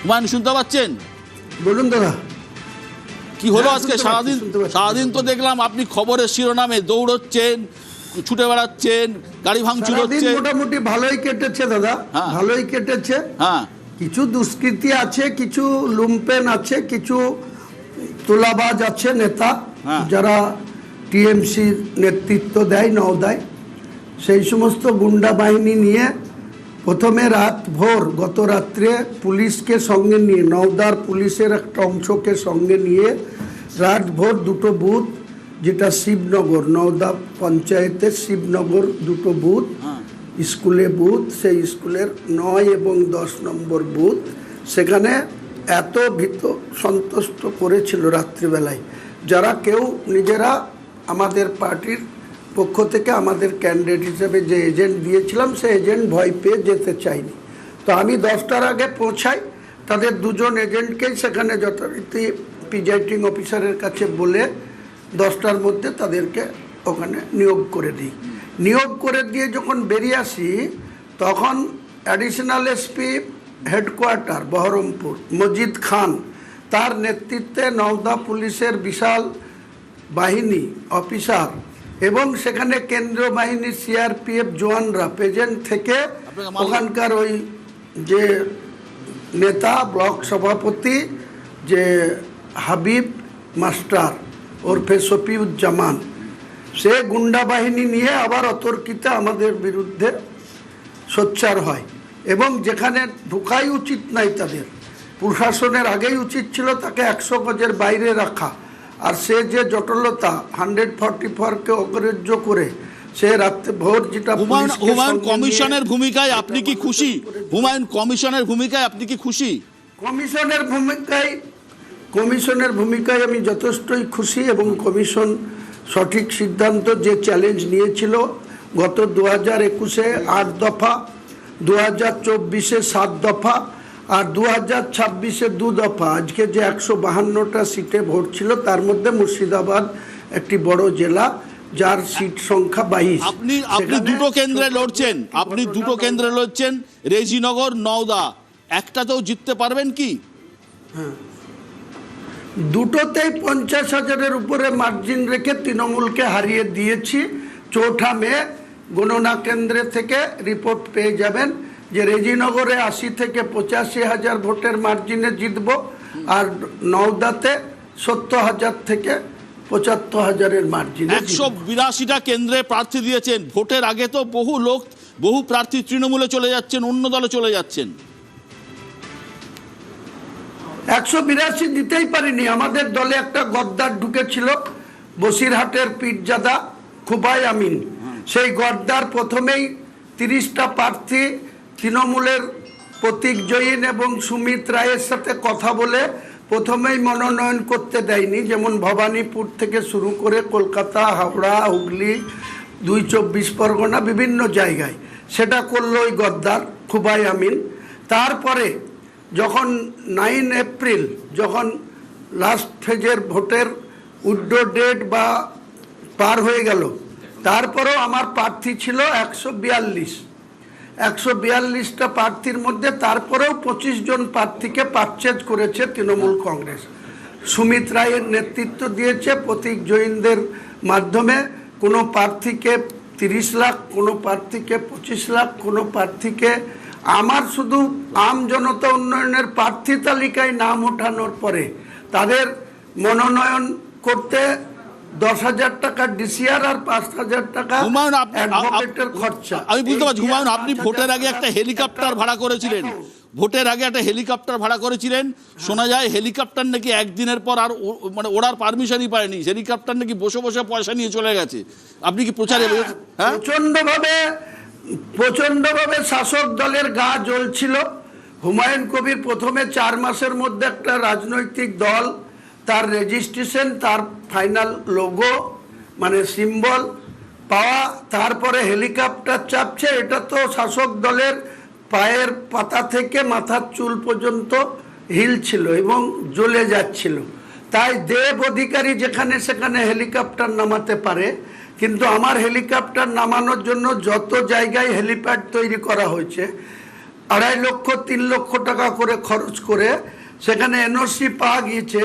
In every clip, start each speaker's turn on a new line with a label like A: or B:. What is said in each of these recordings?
A: হুমায়ুন শুনতে পাচ্ছেন?
B: বলুন দাদা,
A: কি হলো আজকে সারাদিন তো দেখলাম আপনি খবরের শিরোনামে দৌড়চ্ছেন, ছুটে বেড়াচ্ছেন, গাড়ি ভাঙচুর হচ্ছে।
B: মোটামুটি ভালোই কেটেছে দাদা, ভালোই কেটেছে।
A: হ্যাঁ,
B: কিছু দুষ্কৃতী আছে, কিছু লুম্পেন আছে, কিছু তোলাবাজ আছে নেতা, যারা টিএমসির নেতৃত্ব দেয় নওদায়। সেই সমস্ত গুন্ডা বাহিনী নিয়ে প্রথমে রাত ভোর গত রাত্রে পুলিশকে সঙ্গে নিয়ে, নওদার পুলিশের একটা অংশকে সঙ্গে নিয়ে রাত ভোর দুটো বুথ, যেটা শিবনগর, নওদা পঞ্চায়েতের শিবনগর দুটো বুথ, স্কুলে বুথ, সেই স্কুলের 9 এবং 10 নম্বর বুথ, সেখানে এত ভীত সন্তুষ্ট করেছিল রাত্রিবেলায়, যারা কেউ নিজেরা আমাদের পার্টির পক্ষ থেকে আমাদের ক্যান্ডিডেট হিসেবে যে এজেন্ট দিয়েছিলাম, সে এজেন্ট ভয় পেয়ে যেতে চায়নি। তো আমি 10টার আগে পৌঁছাই, তাদের দুজন এজেন্টকেই সেখানে যথারীতি প্রিজাইডিং অফিসারের কাছে বলে 10টার মধ্যে তাদেরকে ওখানে নিয়োগ করে দিই। নিয়োগ করে দিয়ে যখন বেরিয়ে আসি, তখন additional SP headquarter Baharampur Majid Khan, তার নেতৃত্বে নওদা পুলিশের বিশাল বাহিনী অফিসার এবং সেখানে কেন্দ্রীয় বাহিনীর সিআরপিএফ জওয়ানরা প্রেজেন্ট থেকে ওখানকার ওই যে নেতা ব্লক সভাপতি যে হাবিব মাস্টার ওরফে শফিউজ্জামান, সে গুন্ডা বাহিনী নিয়ে আবার অতর্কিত আমাদের বিরুদ্ধে সোচ্চার হয় এবং যেখানে ঢোকাই উচিত নাই তাদের, প্রশাসনের আগেই উচিত ছিল তাকে 100 গজের বাইরে রাখা, আর সে যে জটিলতা 144কে অগ্রাহ্য করে সে রাত্রে ভোর যেটা
A: হুমায়ুন কমিশনের ভূমিকায় আপনি কি খুশি? হুমায়ুন কমিশনের ভূমিকায় আপনি কি খুশি?
B: কমিশনের ভূমিকায় আমি যথেষ্টই খুশি এবং কমিশন সঠিক সিদ্ধান্ত, যে চ্যালেঞ্জ নিয়েছিল গত 2021-এ 8 দফা, 2024-এ 7 দফা আর 2026-এ 2 দফা, আজকে যে 152টা সিটে ভোট ছিল তার মধ্যে মুর্শিদাবাদ একটি বড় জেলা, যার সিট সংখ্যা 22।
A: আপনি দুটো কেন্দ্রে লড়ছেন, রেজিনগর, নওদা, একটাতেও জিততে পারবেন কি?
B: হ্যাঁ, দুটোতেই 50,000-এর উপরে মার্জিন রেখে তৃণমূলকে হারিয়ে দিয়েছি। 4 মে গণনা কেন্দ্রে থেকে রিপোর্ট পেয়ে যাবেন যে রেজিনগরে 80 থেকে 85,000 ভোটের মার্জিনে জিতব, আর নওদাতে 70,000 থেকে 75,000-এর মার্জিনে।
A: 182টা কেন্দ্রে প্রার্থী দিয়েছেন, ভোটের আগে তো বহু প্রার্থী তৃণমূলে চলে যাচ্ছেন, অন্য দলে চলে যাচ্ছেন।
B: 182 দিতেই পারিনি, আমাদের দলে একটা গদ্দার ঢুকেছিল, বসিরহাটের পীরজাদা খুবাই আমিন, সেই গদ্দার প্রথমেই 30টা প্রার্থী তৃণমূলের প্রতীক জৈন এবং সুমিত রায়ের সাথে কথা বলে প্রথমেই মনোনয়ন করতে দেয়নি, যেমন ভবানীপুর থেকে শুরু করে কলকাতা, হাওড়া, হুগলি, 2 24 পরগনা, বিভিন্ন জায়গায় সেটা করলো ওই গদ্দার খুবাই আমিন। তারপরে যখন 9 এপ্রিল যখন লাস্ট ফেজের ভোটের উইথড্র ডেট বা পার হয়ে গেল, তারপরেও আমার প্রার্থী ছিল 142টা প্রার্থীর মধ্যে, তারপরেও 25 জন প্রার্থীকে পারচেজ করেছে তৃণমূল কংগ্রেস। সুমিত রায়ের নেতৃত্ব দিয়েছে, প্রতীক জৈনদের মাধ্যমে কোনো প্রার্থীকে 30 লাখ, কোনো প্রার্থীকে 25 লাখ, কোনো প্রার্থীকে, আমার শুধু আম জনতা উন্নয়নের প্রার্থী তালিকায় নাম ওঠানোর পরে তাদের মনোনয়ন করতে 10,000 টাকা ডিসিআর আর 5,000 টাকা অ্যাডভোকেটের খরচা।
A: আমি বুঝতে পারছি হুমায়ুন, আপনি ভোটের আগে একটা হেলিকপ্টার ভাড়া করেছিলেন, শোনা যায় হেলিকপ্টার নাকি একদিনের পর আর মানে ওড়ার পারমিশনই পায়নি, হেলিকপ্টার নাকি বসে বসে পয়সা নিয়ে চলে গেছে। আপনি কি প্রচারে
B: প্রচন্ডভাবে শাসক দলের গা জ্বলছিল। হুমায়ুন কবির প্রথমে 4 মাসের মধ্যে একটা রাজনৈতিক দল, তার রেজিস্ট্রেশন, তার ফাইনাল লোগো মানে সিম্বল পাওয়া, তারপরে হেলিকপ্টার চাপছে, এটা তো শাসক দলের পায়ের পাতা থেকে মাথার চুল পর্যন্ত হিল ছিল এবং জ্বলে যাচ্ছিল। তাই দেব অধিকারী যেখানে সেখানে হেলিকপ্টার নামাতে পারে, কিন্তু আমার হেলিকপ্টার নামানোর জন্য যত জায়গায় হেলিপ্যাড তৈরি করা হয়েছে 2.5 লক্ষ 3 লক্ষ টাকা করে খরচ করে সেখানে এনওসি পাওয়া গিয়েছে,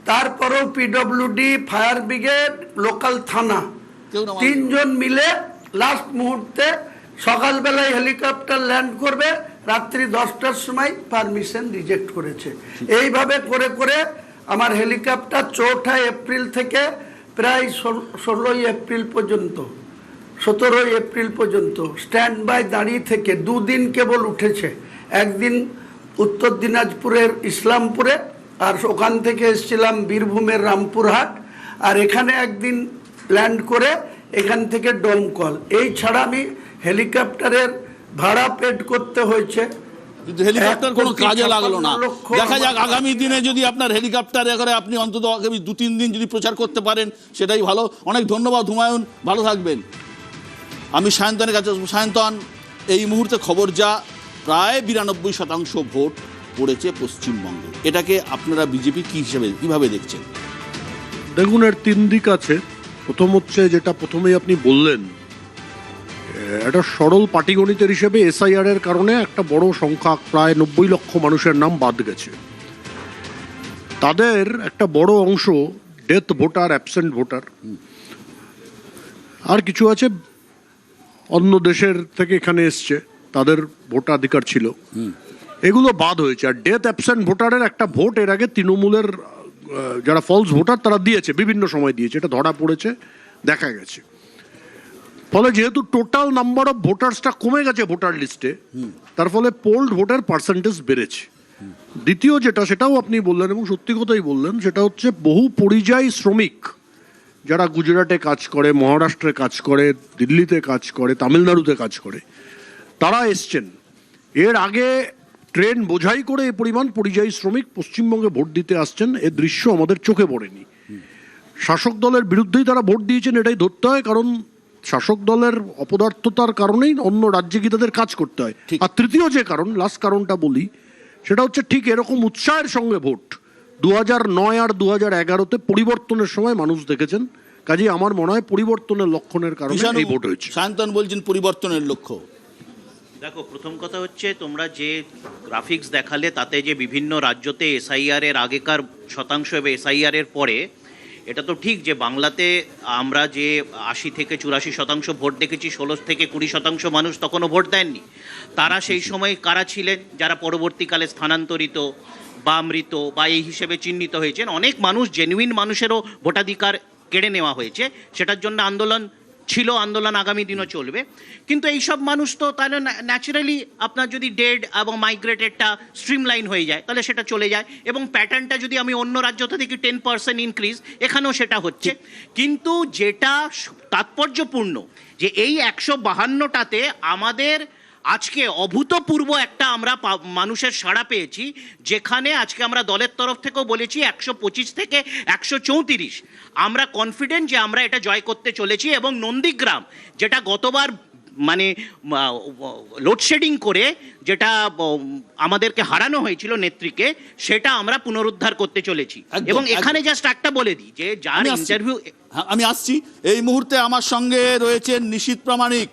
B: তারপরেও পিডব্লিউডি, ফায়ার ব্রিগেড, লোকাল থানা
A: কেউ না
B: 3 জন মিলে লাস্ট মুহূর্তে সকালবেলায় হেলিকপ্টার ল্যান্ড করবে, রাত্রি 10টার সময় পারমিশন রিজেক্ট করেছে। এইভাবে করে করে আমার হেলিকপ্টার 4 এপ্রিল থেকে প্রায় 16 এপ্রিল পর্যন্ত, 17 এপ্রিল পর্যন্ত স্ট্যান্ড বাই দাঁড়িয়ে থেকে 2 দিন কেবল উঠেছে। একদিন উত্তর দিনাজপুরের ইসলামপুরে, আর ওখান থেকে এসেছিলাম বীরভূমের রামপুরহাট, আর এখানে একদিন ল্যান্ড করে এখান থেকে ডোমকল। এই ছাড়া আমি হেলিকপ্টারের ভাড়া পেড করতে হয়েছে।
A: কিন্তু হেলিকপ্টার কোনো কাজে লাগলো না।
B: 1.56 লক্ষ
A: দেখা যাক আগামী দিনে যদি আপনার হেলিকপ্টার করে আপনি অন্তত আগামী 2-3 দিন যদি প্রচার করতে পারেন সেটাই ভালো। অনেক ধন্যবাদ হুমায়ুন, ভালো থাকবেন। আমি সায়ন্তনের কাছে আসবো। সায়ন্তন, এই মুহূর্তে খবর যা, প্রায় 92% ভোট পড়েছে পশ্চিমবঙ্গে। এটাকে আপনারা বিজেপি কিভাবে দেখছেন?
C: দেখুন, এর 3 দিক আছে। প্রথম হচ্ছে যেটা প্রথমেই আপনি বললেন, একটা সরল পাটিগণিতের হিসেবে এসআইআর এর কারণে একটা বড় সংখ্যা, প্রায় 90 লক্ষ মানুষের নাম বাদ গেছে। তাদের একটা বড় অংশ ডেথ ভোটার, অ্যাবসেন্ট ভোটার, আর কিছু আছে অন্য দেশের থেকে এখানে এসছে, তাদের ভোটাধিকার ছিল, এগুলো বাদ হয়েছে। আর ডেথ অ্যাবসেন্ট ভোটারের একটা ভোট এর আগে তৃণমূলের যারা ফলস ভোটার তারা দিয়েছে, বিভিন্ন সময় দিয়েছে, এটা ধরা পড়েছে, দেখা গেছে। ফলে যেহেতু টোটাল নাম্বার অফ ভোটার্সটা কমে গেছে ভোটার লিস্টে, তার ফলে পোল্ড ভোটের পার্সেন্টেজ বেড়েছে। দ্বিতীয় যেটা, সেটাও আপনি বললেন এবং সত্যি কথাই বললেন, সেটা হচ্ছে বহু পরিযায়ী শ্রমিক যারা গুজরাটে কাজ করে, মহারাষ্ট্রে কাজ করে, দিল্লিতে কাজ করে, তামিলনাড়ুতে কাজ করে, তারা এসছেন। এর আগে ট্রেন বোঝাই করে এই পরিমাণ পরিযায়ী শ্রমিক পশ্চিমবঙ্গে ভোট দিতে আসছেন, এর দৃশ্য আমাদের চোখে পড়েনি। শাসক দলের বিরুদ্ধেই তারা ভোট দিয়েছেন, এটাই ধরতে হয়, কারণ শাসক দলের অপদার্থতার কারণেই অন্য রাজ্যে গিয়ে তাদের কাজ করতে হয়। আর তৃতীয় যে কারণ, লাস্ট কারণটা বলি, সেটা হচ্ছে ঠিক এরকম উৎসাহের সঙ্গে ভোট 2009 আর 2011-তে পরিবর্তনের সময় মানুষ দেখেছেন। কাজেই আমার মনে হয় পরিবর্তনের লক্ষণের কারণে এই ভোট হয়েছে।
A: সায়ন্তন বলছেন পরিবর্তনের লক্ষ্য।
D: দেখো, প্রথম কথা হচ্ছে তোমরা যে গ্রাফিক্স দেখালে তাতে যে বিভিন্ন রাজ্যতে এসআইআর এর আগেকার শতাংশ এবং এসআইআর এর পরে, এটা তো ঠিক যে বাংলাতে আমরা যে 80 থেকে 84% ভোট দেখেছি, 16 থেকে 20% মানুষ তখনও ভোট দেননি। তারা সেই সময় কারা ছিলেন? যারা পরবর্তীকালে স্থানান্তরিত বা মৃত বা এই হিসেবে চিহ্নিত হয়েছেন। অনেক মানুষ, জেনুইন মানুষেরও ভোটাধিকার কেড়ে নেওয়া হয়েছে, সেটার জন্য আন্দোলন ছিল, আন্দোলন আগামী দিনও চলবে। কিন্তু এইসব মানুষ তো তাহলে ন্যাচারালি আপনার যদি ডেড এবং মাইগ্রেটেডটা স্ট্রিমলাইন হয়ে যায় তাহলে সেটা চলে যায়, এবং প্যাটার্নটা যদি আমি অন্য রাজ্য থেকে 10% ইনক্রিজ, এখানেও সেটা হচ্ছে। কিন্তু যেটা তাৎপর্যপূর্ণ যে এই 152টাতে আমাদের আজকে অভূতপূর্ব একটা আমরা মানুষের সাড়া পেয়েছি, যেখানে আজকে আমরা দলের তরফ থেকেও বলেছি 125 থেকে 134। আমরা কনফিডেন্ট যে আমরা এটা জয় করতে চলেছি, এবং নন্দীগ্রাম যেটা গতবার মানে লোডশেডিং করে যেটা আমাদেরকে হারানো হয়েছিল নেত্রীকে, সেটা আমরা পুনরুদ্ধার করতে চলেছি। এবং এখানে জাস্ট একটা বলে দিই যে যার ইন্টারভিউ,
A: আমি আসছি, এই মুহূর্তে আমার সঙ্গে রয়েছেন নিশীথ প্রামাণিক।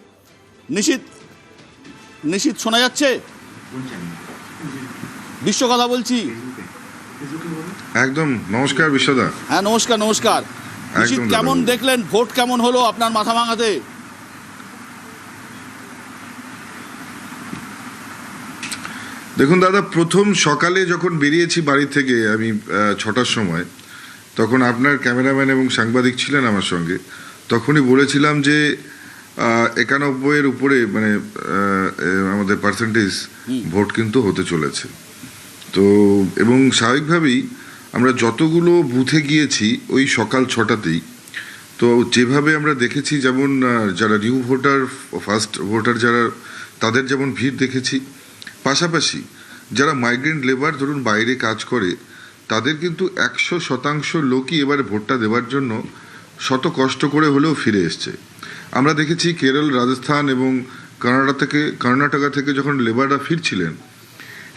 A: নিশীথ শোনা যাচ্ছে? বিশ্ব কথা বলছি।
E: একদম। নমস্কার বিশ্বদা।
A: হ্যাঁ নমস্কার। নিশীথ, কেমন দেখলেন ভোট, কেমন হলো আপনার মাথা ভাঙাতে?
E: দেখুন দাদা, প্রথম সকালে যখন বেরিয়েছি বাড়ি থেকে আমি 6টার সময়, তখন আপনার ক্যামেরাম্যান এবং সাংবাদিক ছিলেন আমার সঙ্গে, তখনই বলেছিলাম যে 91-এর উপরে মানে আমাদের পার্সেন্টেজ ভোট কিন্তু হতে চলেছে। তো এবং স্বাভাবিকভাবেই আমরা যতগুলো বুথে গিয়েছি ওই সকাল 6টাতেই, তো যেভাবে আমরা দেখেছি, যেমন যারা নিউ ভোটার, ফার্স্ট ভোটার যারা, তাদের যেমন ভিড় দেখেছি, পাশাপাশি যারা মাইগ্রেন্ট লেবার ধরুন বাইরে কাজ করে, তাদের কিন্তু 100% লোকই এবারে ভোটটা দেওয়ার জন্য শত কষ্ট করে হলেও ফিরে এসছে। আমরা দেখেছি কেরল, রাজস্থান এবং কর্ণাটকা থেকে যখন লেবাররা ফিরছিলেন,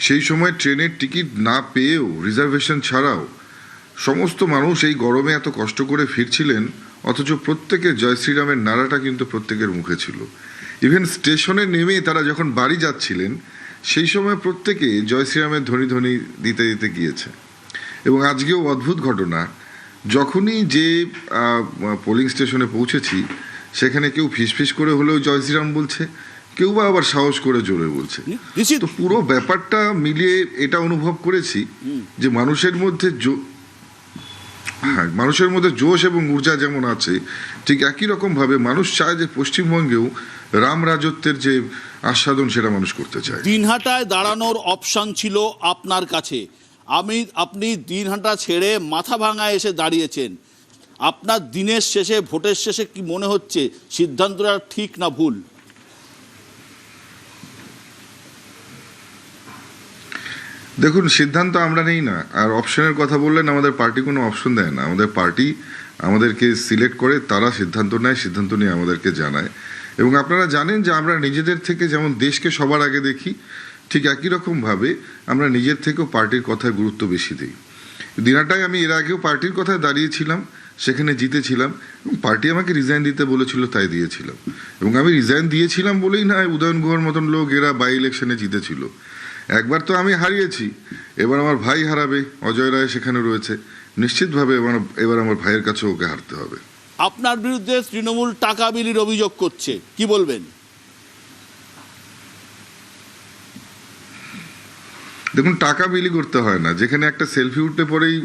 E: সেই সময় ট্রেনের টিকিট না পেয়েও, রিজার্ভেশন ছাড়াও সমস্ত মানুষ এই গরমে এত কষ্ট করে ফিরছিলেন, অথচ প্রত্যেকের জয় শ্রীরামের নারাটা কিন্তু প্রত্যেকের মুখে ছিল। ইভেন স্টেশনে নেমে তারা যখন বাড়ি যাচ্ছিলেন, সেই সময় প্রত্যেকে জয় শ্রীরামের ধ্বনি ধ্বনি দিতে দিতে গিয়েছে। এবং আজকেও অদ্ভুত ঘটনা, যখনই যে পোলিং স্টেশনে পৌঁছেছি সেখানে কেউ ফিসফিস করে হলেও জয় শ্রীরাম বলছে, কেউ বা আবার সাহস করে জোরে বলছে। তো পুরো ব্যাপারটা মিলিয়ে এটা অনুভব করেছি যে মানুষের মধ্যে মানুষের মধ্যে জোশ এবং ঊর্জা যেমন আছে, ঠিক একই রকম ভাবে মানুষ চায় যে পশ্চিমবঙ্গেও রাম রাজত্বের যে আস্বাদন সেটা মানুষ করতে চায়।
A: দিনহাটায় দাঁড়ানোর অপশন ছিল আপনার কাছে, আপনি দিনহাটা ছেড়ে মাথাভাঙায় এসে দাঁড়িয়েছেন। আপনার দিনের শেষে, ভোটের শেষে কি মনে হচ্ছে সিদ্ধান্তটা ঠিক না ভুল?
E: দেখুন, সিদ্ধান্ত আমরা নেই না। আর অপশনের কথা বললেন, আমাদের পার্টি কোনো অপশন দেয় না। আমাদের পার্টি আমাদেরকে সিলেক্ট করে, তারা সিদ্ধান্ত নেয়, সিদ্ধান্ত নিয়ে আমাদেরকে জানায়। এবং আপনারা জানেন যে আমরা নিজেদের থেকে যেমন দেশকে সবার আগে দেখি, ঠিক একই রকমভাবে আমরা নিজের থেকেও পার্টির কথায় গুরুত্ব বেশি দিই। দিনাটায় আমি এর আগেও পার্টির কথায় দাঁড়িয়েছিলাম, সেখানে জিতেছিলাম এবং পার্টি আমাকে রিজাইন দিতে বলেছিল, তাই দিয়েছিলাম। এবং আমি রিজাইন দিয়েছিলাম বলেই না উদয়ন গুহর মতন লোক এরা বাই ইলেকশনে জিতেছিল। একবার তো আমি হারিয়েছি, এবার আমার ভাই হারাবে, অজয় রায় সেখানে রয়েছে, নিশ্চিতভাবে এবার আমার ভাইয়ের কাছে ওকে হারতে হবে।
A: আপনার বিরুদ্ধে তৃণমূল টাকা বিলির অভিযোগ করছে, কি বলবেন?
E: দেখুন, টাকা বিলি করতে হয় না। যেখানে একটা সেলফি উঠতে পরেই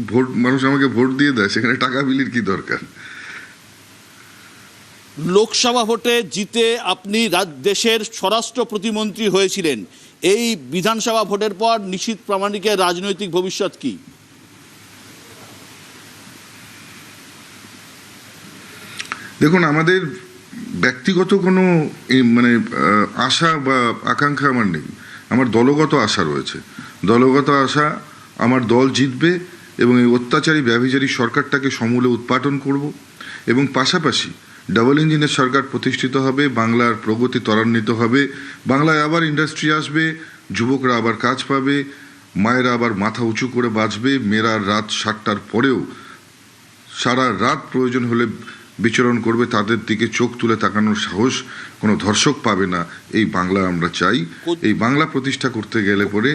E: ভোট, মানুষ আমাকে ভোট দিয়ে দেয়, সেখানে টাকা বিলির কি দরকার?
A: লোকসভা ভোটে জিতে আপনি দেশের স্বরাষ্ট্র প্রতিমন্ত্রী হয়েছিলেন। এই বিধানসভা ভোটের পর নিশীথ প্রামাণিকের রাজনৈতিক ভবিষ্যৎ কি?
E: দেখুন, আমাদের ব্যক্তিগত কোনো আশা বা আকাঙ্ক্ষা আমার নেই। আমার দলগত আশা রয়েছে। দলগত আশা, আমার দল জিতবে এবং এই অত্যাচারী ব্যভিচারী সরকারটাকে সমূলে উৎপাটন করব এবং পাশাপাশি ডাবল ইঞ্জিনের সরকার প্রতিষ্ঠিত হবে, বাংলার প্রগতি ত্বরান্বিত হবে, বাংলায় আবার ইন্ডাস্ট্রি আসবে, যুবকরা আবার কাজ পাবে, মায়েরা আবার মাথা উঁচু করে বাঁচবে, মেয়েরা রাত 7টার পরেও সারা রাত প্রয়োজন হলে বিচরণ করবে, তাদের দিকে চোখ তুলে তাকানোর সাহস কোনো ধর্ষক পাবে না। এই বাংলা আমরা চাই। এই বাংলা প্রতিষ্ঠা করতে গেলে পরে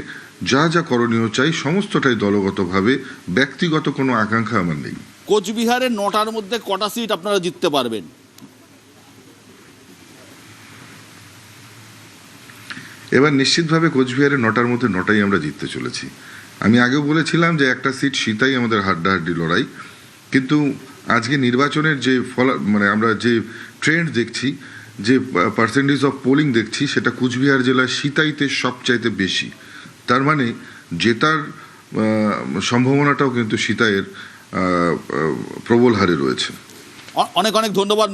E: যা যা করণীয় চাই সমস্তটাই দলগতভাবে, ব্যক্তিগত কোনো আকাঙ্ক্ষা আমার নেই।
A: কোচবিহারে 9টার মধ্যে কটা সিট আপনারা জিততে পারবেন?
E: এবার নিশ্চিতভাবে কোচবিহারে 9টার মধ্যে 9টাই আমরা জিততে চলেছি। আমি আগেও বলেছিলাম যে একটা সিট সিতাই আমাদের হাড্ডাহাড্ডি লড়াই, কিন্তু আজকে নির্বাচনের যে আমরা যে ট্রেন্ড দেখছি, যে পার্সেন্টেজ অফ পোলিং দেখছি, সেটা কোচবিহার জেলায় সিতাইতে সবচাইতে বেশি। তার মানে জেতার সম্ভাবনাটাও কিন্তু সিতাইয়ের প্রবল হারে রয়েছে।
A: অনেক অনেক ধন্যবাদ।